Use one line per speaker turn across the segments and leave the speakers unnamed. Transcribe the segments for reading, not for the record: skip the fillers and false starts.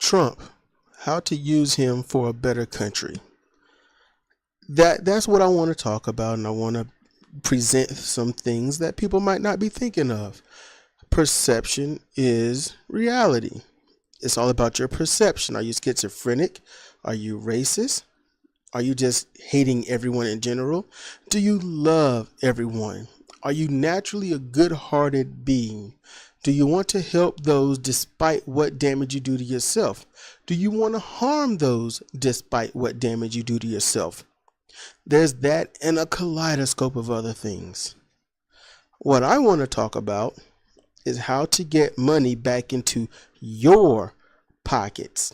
Trump, how to use him for a better country. That's what I want to talk about, and I want to present some things that people might not be thinking of. Perception is reality. It's all about your perception. Are you schizophrenic? Are you racist? Are you just hating everyone in general? Do you love everyone? Are you naturally a good-hearted being? Do you want to help those despite what damage you do to yourself? Do you want to harm those despite what damage you do to yourself? There's that and a kaleidoscope of other things. What I want to talk about is how to get money back into your pockets.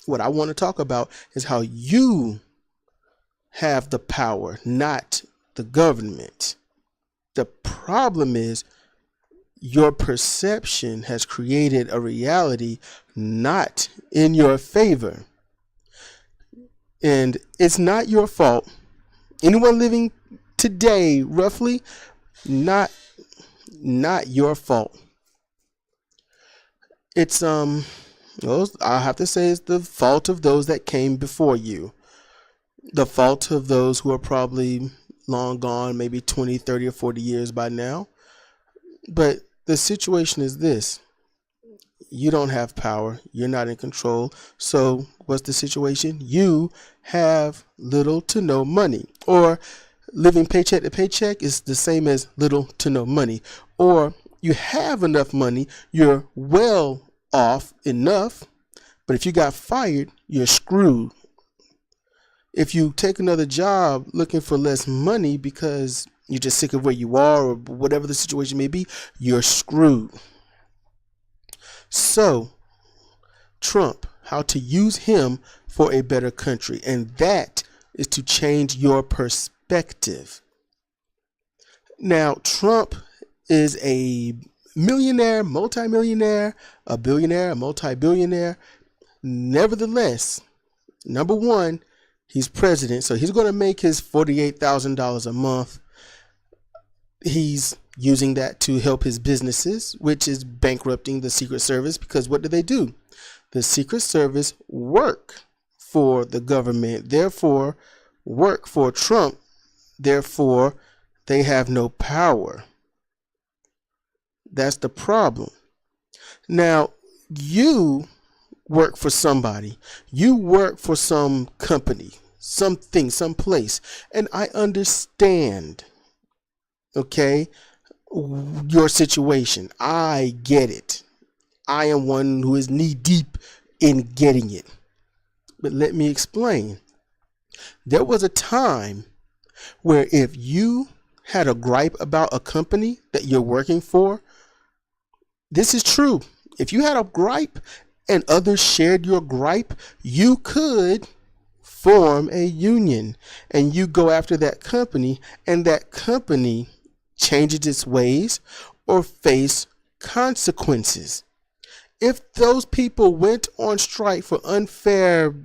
What I want to talk about is how you have the power, not the government. The problem is your perception has created a reality not in your favor. And it's not your fault. Anyone living today, roughly, not your fault. It's I have to say it's the fault of those that came before you. The fault of those who are probably long gone, maybe 20, 30, or 40 years by now. But the situation is this. You don't have power. You're not in control. So what's the situation? You have little to no money. Or living paycheck to paycheck is the same as little to no money. Or you have enough money. You're well off enough. But if you got fired, you're screwed. If you take another job looking for less money because you're just sick of where you are or whatever the situation may be, you're screwed. So, Trump, how to use him for a better country. And that is to change your perspective. Now, Trump is a millionaire, multimillionaire, a billionaire, a multi-billionaire. Nevertheless, number one, he's president, so he's going to make his $48,000 a month. He's using that to help his businesses, which is bankrupting the Secret Service, because what do? The Secret Service work for the government, therefore work for Trump, therefore they have no power. That's the problem. Now, you work for somebody. You work for some company, something, someplace. And I understand, okay, your situation. I get it. I am one who is knee deep in getting it. But let me explain. There was a time where if you had a gripe about a company that you're working for, this is true. If you had a gripe and others shared your gripe, you could form a union and you go after that company, and that company changes its ways or face consequences. If those people went on strike for unfair,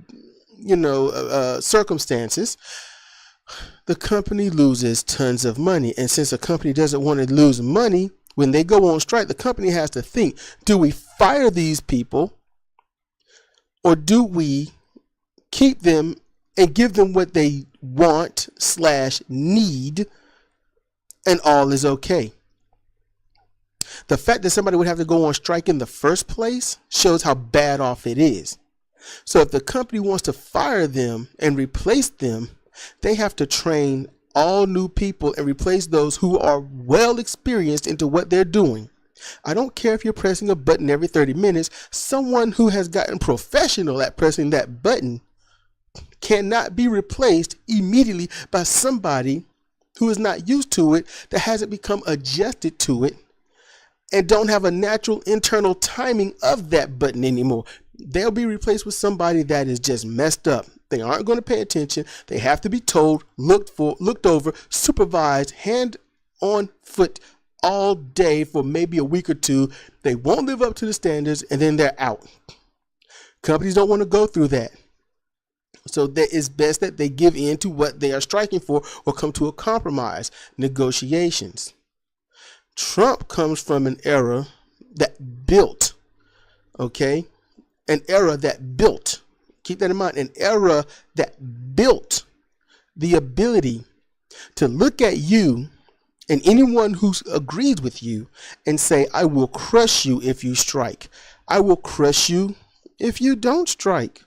circumstances, the company loses tons of money. And since a company doesn't want to lose money, when they go on strike, the company has to think, do we fire these people or do we keep them and give them what they want / need and all is okay? The fact that somebody would have to go on strike in the first place shows how bad off it is. So if the company wants to fire them and replace them, they have to train all new people and replace those who are well experienced into what they're doing. I don't care if you're pressing a button every 30 minutes. Someone who has gotten professional at pressing that button cannot be replaced immediately by somebody who is not used to it, that hasn't become adjusted to it, and don't have a natural internal timing of that button anymore. They'll be replaced with somebody that is just messed up. They aren't going to pay attention. They have to be told, looked over, supervised, hand on foot all day for maybe a week or two. They won't live up to the standards, and then they're out. Companies don't want to go through that. So that it's best that they give in to what they are striking for or come to a compromise, negotiations. Trump comes from an era that built, okay, an era that built, keep that in mind, an era that built the ability to look at you and anyone who agrees with you and say, I will crush you if you strike. I will crush you if you don't strike.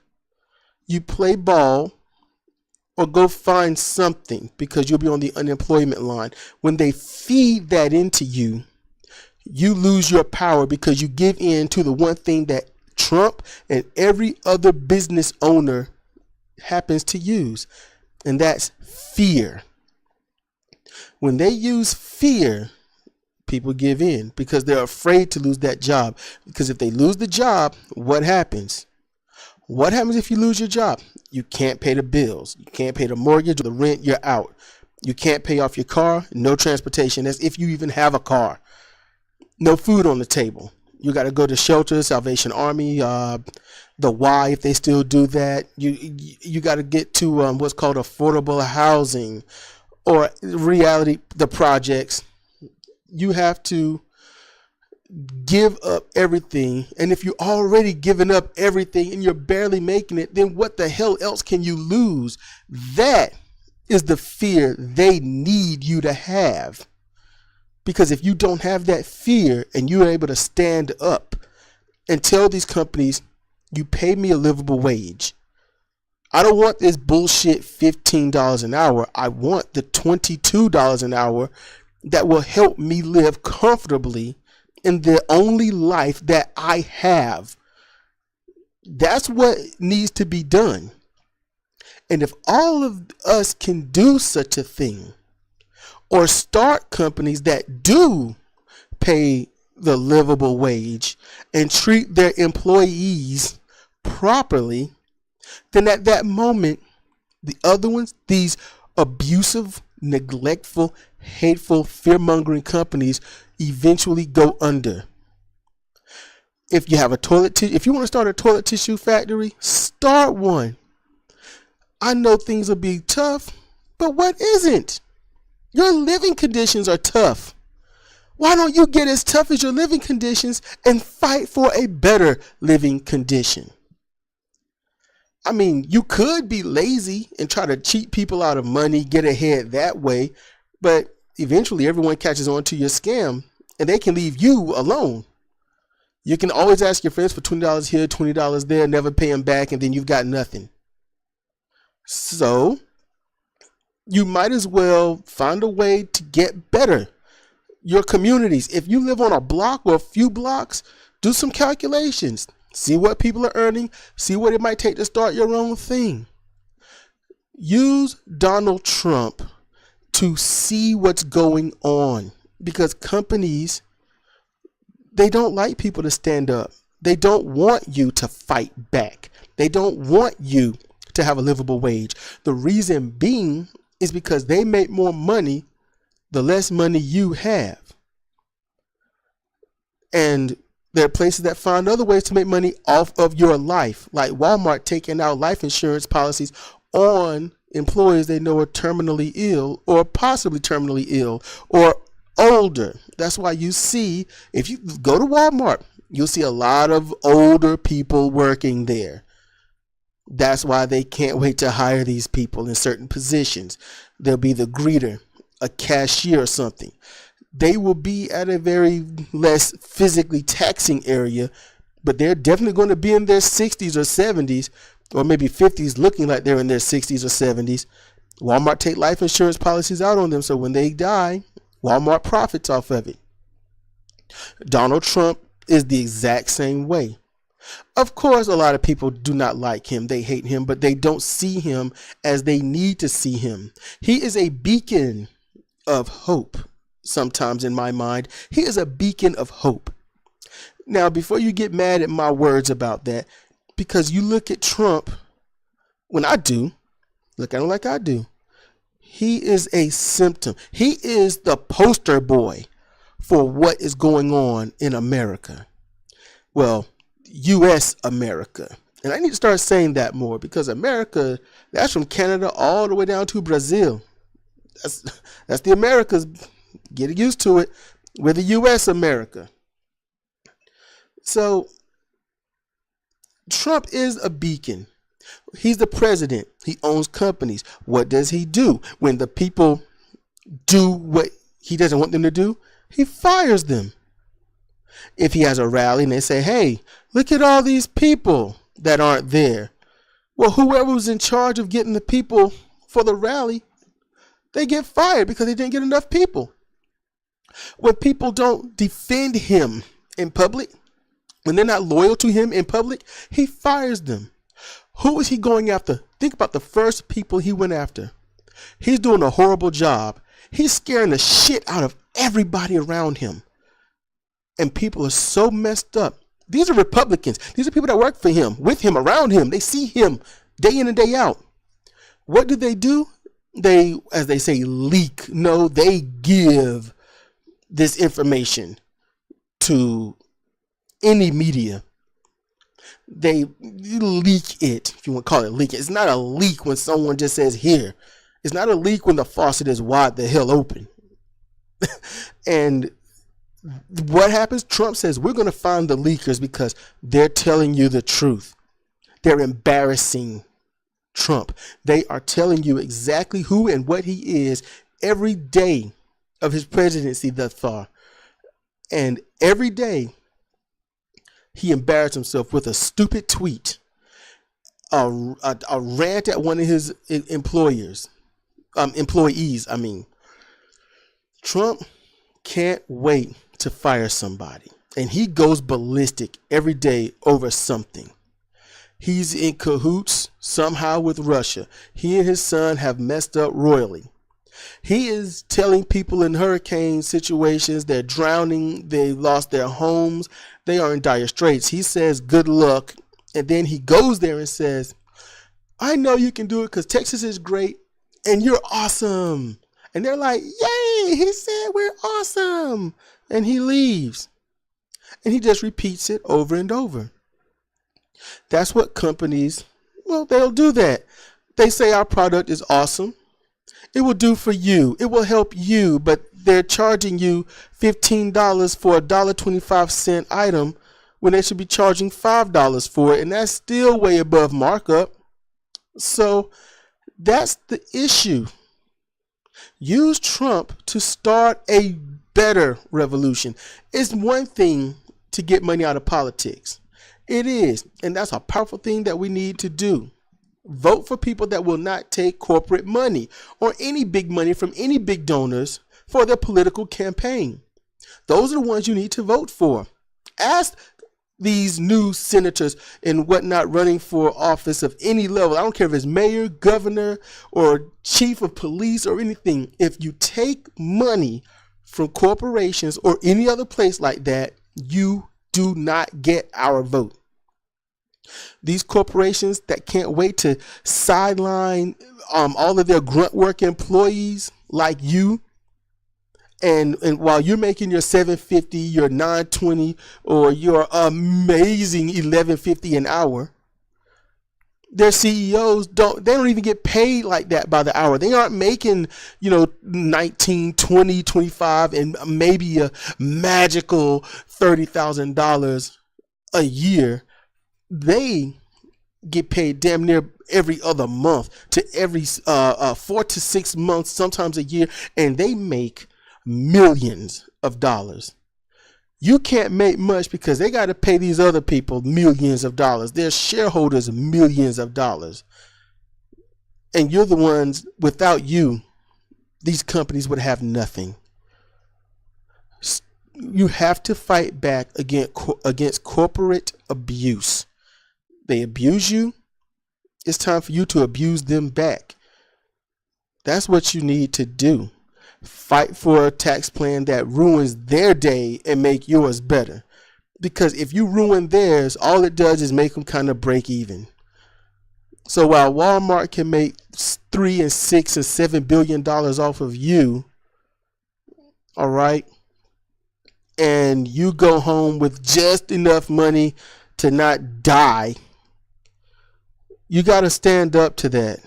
You play ball or go find something because you'll be on the unemployment line. When they feed that into you, you lose your power because you give in to the one thing that Trump and every other business owner happens to use, and that's fear. When they use fear, people give in because they're afraid to lose that job. Because if they lose the job, what happens? What happens if you lose your job? You can't pay the bills. You can't pay the mortgage or the rent. You're out. You can't pay off your car. No transportation. That's if you even have a car. No food on the table. You got to go to shelter, Salvation Army, the Y if they still do that. You got to get to what's called affordable housing or reality, the projects. You have to give up everything. And if you're already giving up everything and you're barely making it, then what the hell else can you lose? That is the fear they need you to have. Because if you don't have that fear and you're able to stand up and tell these companies, you pay me a livable wage. I don't want this bullshit $15 an hour. I want the $22 an hour that will help me live comfortably in the only life that I have. That's what needs to be done. And if all of us can do such a thing, or start companies that do pay the livable wage and treat their employees properly, then at that moment, the other ones, these abusive, neglectful, hateful, fear-mongering companies eventually go under. If you have a if you want to start a toilet tissue factory, start one. I know things will be tough, but what isn't? Your living conditions are tough. Why don't you get as tough as your living conditions and fight for a better living condition? I mean, you could be lazy and try to cheat people out of money, get ahead that way, but eventually everyone catches on to your scam and they can leave you alone. You can always ask your friends for $20 here, $20 there, never pay them back, and then you've got nothing. So you might as well find a way to get better. Your communities, if you live on a block or a few blocks, do some calculations. See what people are earning. See what it might take to start your own thing. Use Donald Trump to see what's going on, because companies, they don't like people to stand up. They don't want you to fight back. They don't want you to have a livable wage. The reason being is because they make more money the less money you have. And there are places that find other ways to make money off of your life, like Walmart taking out life insurance policies on employees they know are terminally ill or possibly terminally ill or older. That's why you see, if you go to Walmart, you'll see a lot of older people working there. That's why they can't wait to hire these people in certain positions. They'll be the greeter, a cashier or something. They will be at a very less physically taxing area, but they're definitely going to be in their 60s or 70s, or maybe 50s, looking like they're in their 60s or 70s. Walmart take life insurance policies out on them, so when they die, Walmart profits off of it. Donald Trump is the exact same way. Of course, a lot of people do not like him. They hate him, but they don't see him as they need to see him. He is a beacon of hope. Sometimes in my mind, he is a beacon of hope. Now, before you get mad at my words about that, because you look at Trump, when I do, look at him like I do, he is a symptom. He is the poster boy for what is going on in America. Well, U.S. America. And I need to start saying that more, because America, that's from Canada all the way down to Brazil. That's the Americas. Get used to it. We're the U.S. America. So Trump is a beacon. He's the president. He owns companies. What does he do? When the people do what he doesn't want them to do, he fires them. If he has a rally and they say, hey, look at all these people that aren't there. Well, whoever was in charge of getting the people for the rally, they get fired because they didn't get enough people. When people don't defend him in public, when they're not loyal to him in public, he fires them. Who is he going after? Think about the first people he went after. He's doing a horrible job. He's scaring the shit out of everybody around him. And people are so messed up. These are Republicans. These are people that work for him, with him, around him. They see him day in and day out. What do? They, as they say, leak. No, they give this information to any media. They leak it, if you want to call it leak. It's not a leak when someone just says here. It's not a leak when the faucet is wide the hell open. And what happens? Trump says, we're going to find the leakers because they're telling you the truth. They're embarrassing Trump. They are telling you exactly who and what he is every day of his presidency thus far. And every day he embarrassed himself with a stupid tweet, a rant at one of his employees. Trump can't wait to fire somebody, and he goes ballistic every day over something. He's in cahoots somehow with Russia. He and his son have messed up royally. He is telling people in hurricane situations they're drowning, they lost their homes, they are in dire straits. He says, good luck. And then he goes there and says, I know you can do it because Texas is great and you're awesome. And they're like, yay, he said we're awesome. And he leaves. And he just repeats it over and over. That's what companies, well, they'll do that. They say our product is awesome. It will do for you. It will help you, but they're charging you $15 for a $1.25 item when they should be charging $5 for it, and that's still way above markup. So that's the issue. Use Trump to start a better revolution. It's one thing to get money out of politics. It is, and that's a powerful thing that we need to do. Vote for people that will not take corporate money or any big money from any big donors for their political campaign. Those are the ones you need to vote for. Ask these new senators and whatnot running for office of any level. I don't care if it's mayor, governor, or chief of police or anything. If you take money from corporations or any other place like that, you do not get our vote. These corporations that can't wait to sideline all of their grunt work employees like you, and while you're making your $7.50, your $9.20, or your amazing $11.50 an hour, their CEOs don't even get paid like that by the hour. They aren't making, $19, $20, $25, and maybe a magical $30,000 a year. They get paid damn near every other month to every 4 to 6 months, sometimes a year, and they make millions of dollars. You can't make much because they got to pay these other people millions of dollars. Their shareholders millions of dollars. And you're the ones, without you, these companies would have nothing. You have to fight back against corporate abuse. They abuse you. It's time for you to abuse them back. That's what you need to do. Fight for a tax plan that ruins their day and make yours better. Because if you ruin theirs, all it does is make them kind of break even. So while Walmart can make $3 and $6 and $7 billion off of you, all right, and you go home with just enough money to not die, you got to stand up to that.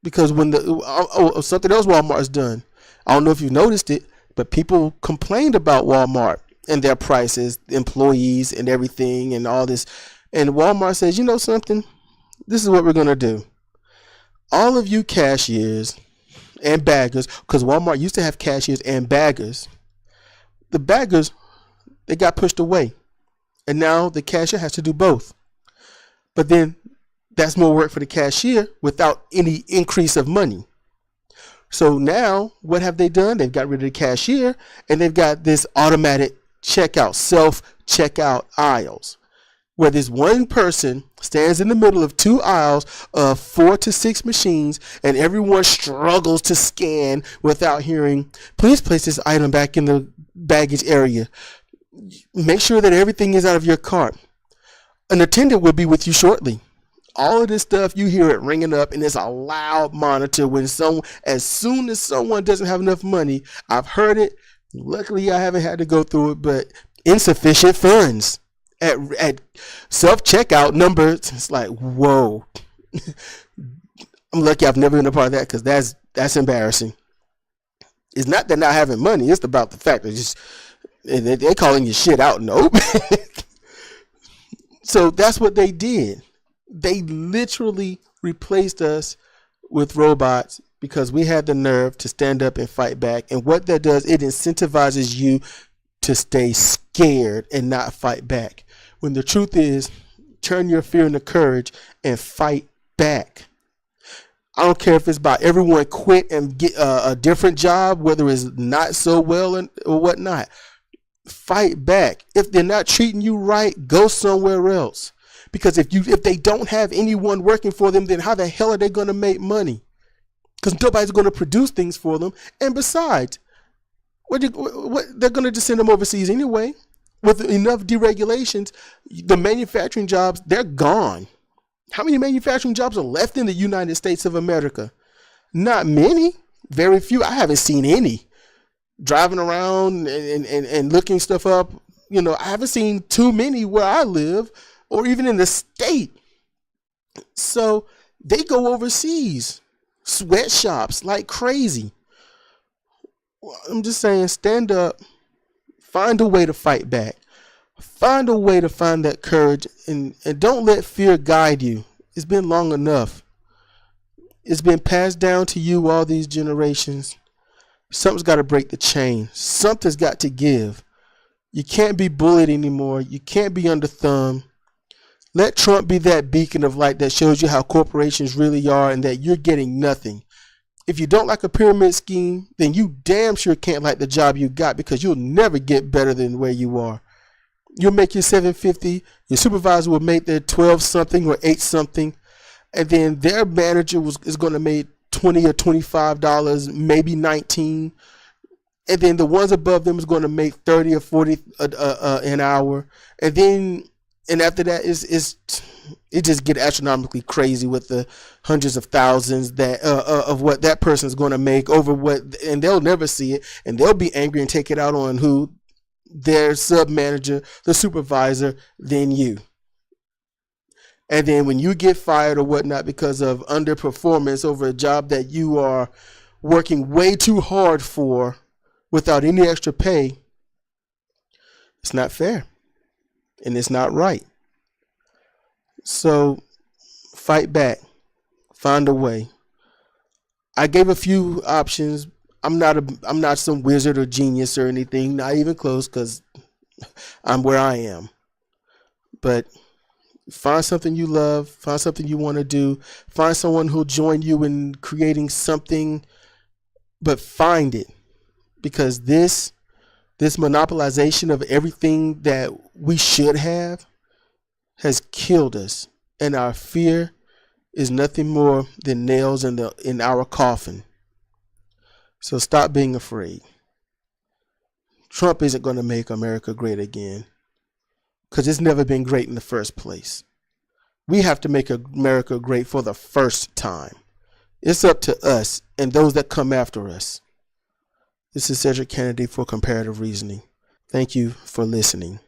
Because when something else Walmart's done, I don't know if you noticed it, but people complained about Walmart and their prices, employees and everything and all this. And Walmart says, you know something? This is what we're going to do. All of you cashiers and baggers, because Walmart used to have cashiers and baggers. The baggers, they got pushed away. And now the cashier has to do both. But then that's more work for the cashier without any increase of money. So now what have they done? They've got rid of the cashier and they've got this automatic checkout, self-checkout aisles, where this one person stands in the middle of two aisles of 4 to 6 machines, and everyone struggles to scan without hearing, please place this item back in the baggage area. Make sure that everything is out of your cart. An attendant will be with you shortly. All of this stuff, you hear it ringing up, and it's a loud monitor when as soon as someone doesn't have enough money. I've heard it. Luckily, I haven't had to go through it, but insufficient funds at self-checkout numbers. It's like, whoa. I'm lucky I've never been a part of that, because that's embarrassing. It's not that not having money. It's about the fact that they're calling your shit out in the open. So that's what they did. They literally replaced us with robots because we had the nerve to stand up and fight back. And what that does, it incentivizes you to stay scared and not fight back. When the truth is, turn your fear into courage and fight back. I don't care if it's about everyone quit and get a different job, whether it's not so well or whatnot. Fight back. If they're not treating you right, go somewhere else. Because if they don't have anyone working for them, then how the hell are they going to make money? Because nobody's going to produce things for them. And besides, they're going to just send them overseas anyway. With enough deregulations, the manufacturing jobs, they're gone. How many manufacturing jobs are left in the United States of America? Not many. Very few. I haven't seen any. Driving around and looking stuff up, I haven't seen too many where I live or even in the state. So they go overseas, sweatshops like crazy. I'm just saying, stand up, find a way to fight back, find a way to find that courage, and don't let fear guide you. It's been long enough. It's been passed down to you all these generations. Something's got to break the chain. Something's got to give. You can't be bullied anymore. You can't be under thumb. Let Trump be that beacon of light that shows you how corporations really are and that you're getting nothing. If you don't like a pyramid scheme, then you damn sure can't like the job you got, because you'll never get better than where you are. You'll make your $750. Your supervisor will make their 12 something or 8 something. And then their manager is going to make $20 or $25, maybe $19. And then the ones above them is going to make $30 or $40 an hour. And after that, it just get astronomically crazy with the hundreds of thousands that of what that person is going to make over what, and they'll never see it, and they'll be angry and take it out on who? Their sub manager, the supervisor, then you. And then when you get fired or whatnot because of underperformance over a job that you are working way too hard for without any extra pay, it's not fair. And it's not right. So fight back. Find a way. I gave a few options. I'm not some wizard or genius or anything, not even close, because I'm where I am. But find something you love, find something you want to do, find someone who'll join you in creating something, but find it. Because this monopolization of everything that we should have has killed us, and our fear is nothing more than nails in our coffin. So stop being afraid. Trump isn't going to make America great again, because it's never been great in the first place. We have to make America great for the first time. It's up to us and those that come after us. This is Sedrik Cannady for Comparative Reasoning. Thank you for listening.